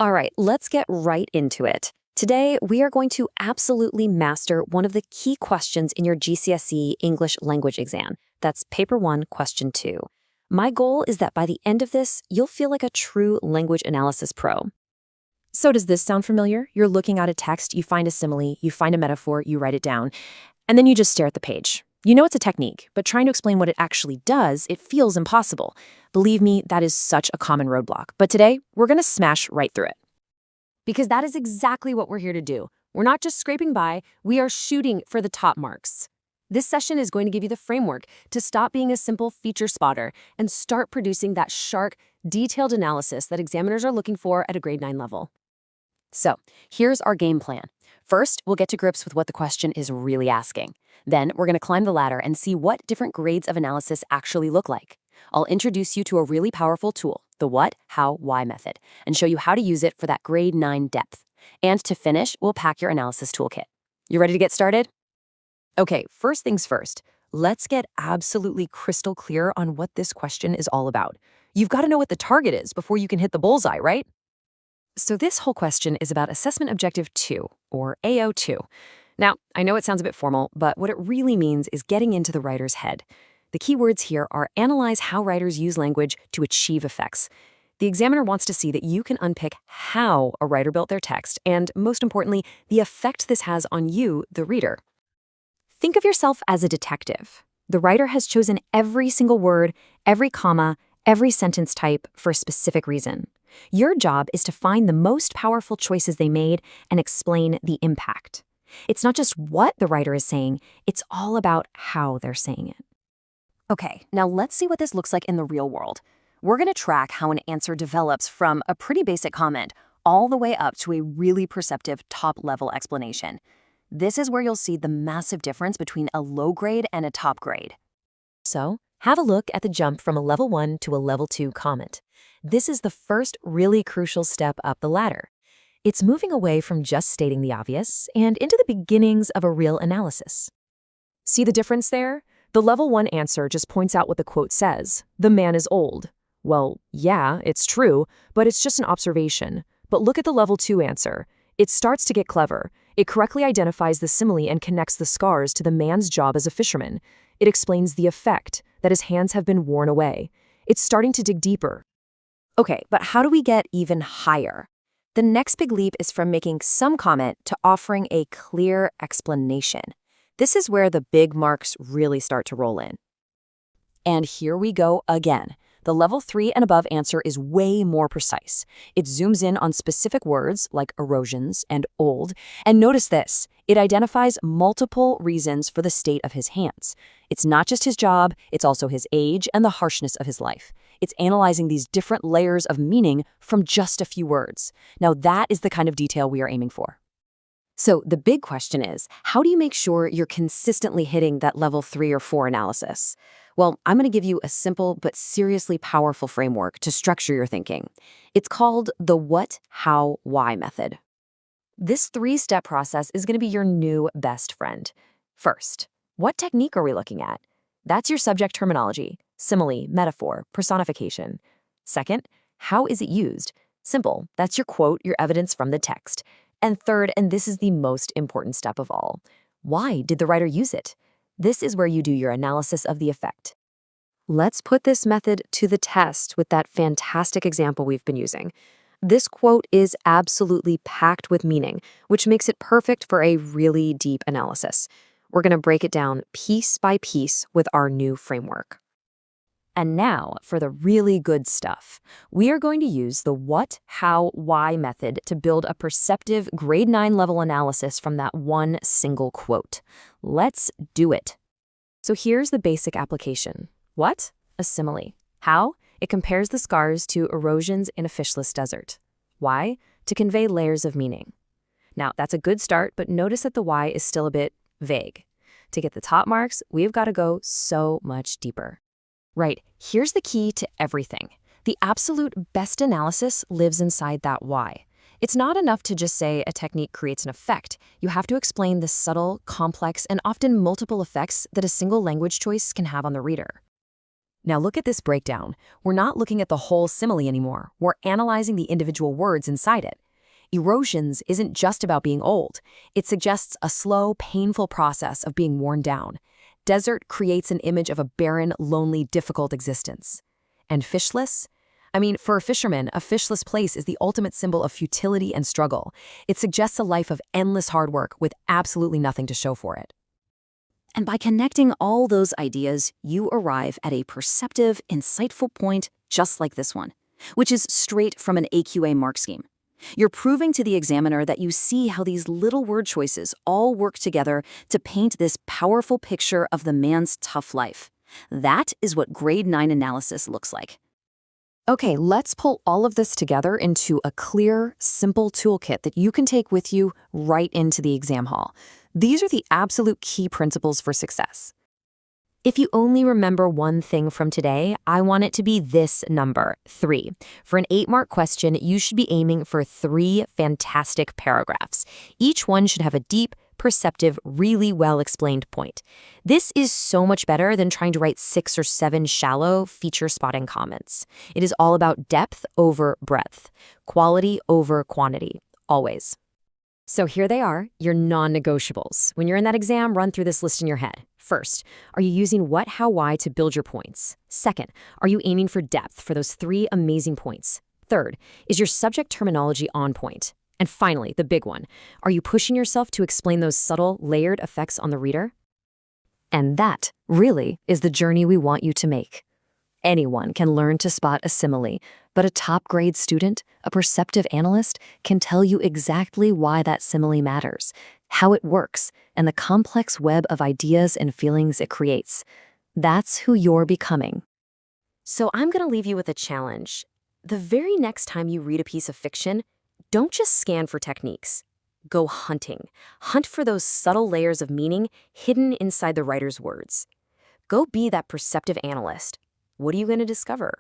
All right, let's get right into it. Today, we are going to absolutely master one of the key questions in your GCSE English language exam. That's Paper 1, Question 2. My goal is that by the end of this, you'll feel like a true language analysis pro. So does this sound familiar? You're looking at a text, you find a simile, you find a metaphor, you write it down, and then you just stare at the page. You know it's a technique, but trying to explain what it actually does, it feels impossible. Believe me, that is such a common roadblock. But today, we're going to smash right through it. Because that is exactly what we're here to do. We're not just scraping by, we are shooting for the top marks. This session is going to give you the framework to stop being a simple feature spotter and start producing that sharp, detailed analysis that examiners are looking for at a grade 9 level. So, here's our game plan. First, we'll get to grips with what the question is really asking. Then, we're going to climb the ladder and see what different grades of analysis actually look like. I'll introduce you to a really powerful tool, the what, how, why method, and show you how to use it for that grade 9 depth. And to finish, we'll pack your analysis toolkit. You ready to get started? Okay, first things first, let's get absolutely crystal clear on what this question is all about. You've got to know what the target is before you can hit the bullseye, right? So this whole question is about Assessment Objective 2, or AO2. Now, I know it sounds a bit formal, but what it really means is getting into the writer's head. The key words here are analyze how writers use language to achieve effects. The examiner wants to see that you can unpick how a writer built their text, and most importantly, the effect this has on you, the reader. Think of yourself as a detective. The writer has chosen every single word, every comma, every sentence type for a specific reason. Your job is to find the most powerful choices they made and explain the impact. It's not just what the writer is saying, it's all about how they're saying it. Okay, now let's see what this looks like in the real world. We're going to track how an answer develops from a pretty basic comment all the way up to a really perceptive top-level explanation. This is where you'll see the massive difference between a low grade and a top grade. So, have a look at the jump from a level 1 to a level 2 comment. This is the first really crucial step up the ladder. It's moving away from just stating the obvious and into the beginnings of a real analysis. See the difference there? The level 1 answer just points out what the quote says. The man is old. Well, yeah, it's true, but it's just an observation. But look at the level 2 answer. It starts to get clever. It correctly identifies the simile and connects the scars to the man's job as a fisherman. It explains the effect, that his hands have been worn away. It's starting to dig deeper. Okay, but how do we get even higher? The next big leap is from making some comment to offering a clear explanation. This is where the big marks really start to roll in. And here we go again. The level 3 and above answer is way more precise. It zooms in on specific words like erosions and old. And notice this, it identifies multiple reasons for the state of his hands. It's not just his job, it's also his age and the harshness of his life. It's analyzing these different layers of meaning from just a few words. Now that is the kind of detail we are aiming for. So the big question is, how do you make sure you're consistently hitting that level 3 or 4 analysis? Well, I'm going to give you a simple but seriously powerful framework to structure your thinking. It's called the what, how, why method. This 3-step process is going to be your new best friend. First, what technique are we looking at? That's your subject terminology, simile, metaphor, personification. Second, how is it used? Simple, that's your quote, your evidence from the text. And third, and this is the most important step of all, why did the writer use it? This is where you do your analysis of the effect. Let's put this method to the test with that fantastic example we've been using. This quote is absolutely packed with meaning, which makes it perfect for a really deep analysis. We're going to break it down piece by piece with our new framework. And now, for the really good stuff. We are going to use the what, how, why method to build a perceptive grade 9 level analysis from that one single quote. Let's do it. So here's the basic application. What? A simile. How? It compares the scars to erosions in a fishless desert. Why? To convey layers of meaning. Now, that's a good start, but notice that the why is still a bit vague. To get the top marks, we've got to go so much deeper. Right, here's the key to everything. The absolute best analysis lives inside that why. It's not enough to just say a technique creates an effect. You have to explain the subtle, complex, and often multiple effects that a single language choice can have on the reader. Now look at this breakdown. We're not looking at the whole simile anymore. We're analyzing the individual words inside it. Erosions isn't just about being old. It suggests a slow, painful process of being worn down. Desert creates an image of a barren, lonely, difficult existence. And fishless? I mean, for a fisherman, a fishless place is the ultimate symbol of futility and struggle. It suggests a life of endless hard work with absolutely nothing to show for it. And by connecting all those ideas, you arrive at a perceptive, insightful point just like this one, which is straight from an AQA mark scheme. You're proving to the examiner that you see how these little word choices all work together to paint this powerful picture of the man's tough life. That is what grade 9 analysis looks like. Okay, let's pull all of this together into a clear, simple toolkit that you can take with you right into the exam hall. These are the absolute key principles for success. If you only remember one thing from today, I want it to be this number, 3. For an 8-mark question, you should be aiming for 3 fantastic paragraphs. Each one should have a deep, perceptive, really well-explained point. This is so much better than trying to write 6 or 7 shallow, feature-spotting comments. It is all about depth over breadth, quality over quantity, always. So here they are, your non-negotiables. When you're in that exam, run through this list in your head. First, are you using what, how, why to build your points? Second, are you aiming for depth for those 3 amazing points? Third, is your subject terminology on point? And finally, the big one, are you pushing yourself to explain those subtle, layered effects on the reader? And that, really, is the journey we want you to make. Anyone can learn to spot a simile, but a top-grade student, a perceptive analyst, can tell you exactly why that simile matters, how it works, and the complex web of ideas and feelings it creates. That's who you're becoming. So I'm going to leave you with a challenge. The very next time you read a piece of fiction, don't just scan for techniques. Go hunting. Hunt for those subtle layers of meaning hidden inside the writer's words. Go be that perceptive analyst. What are you going to discover?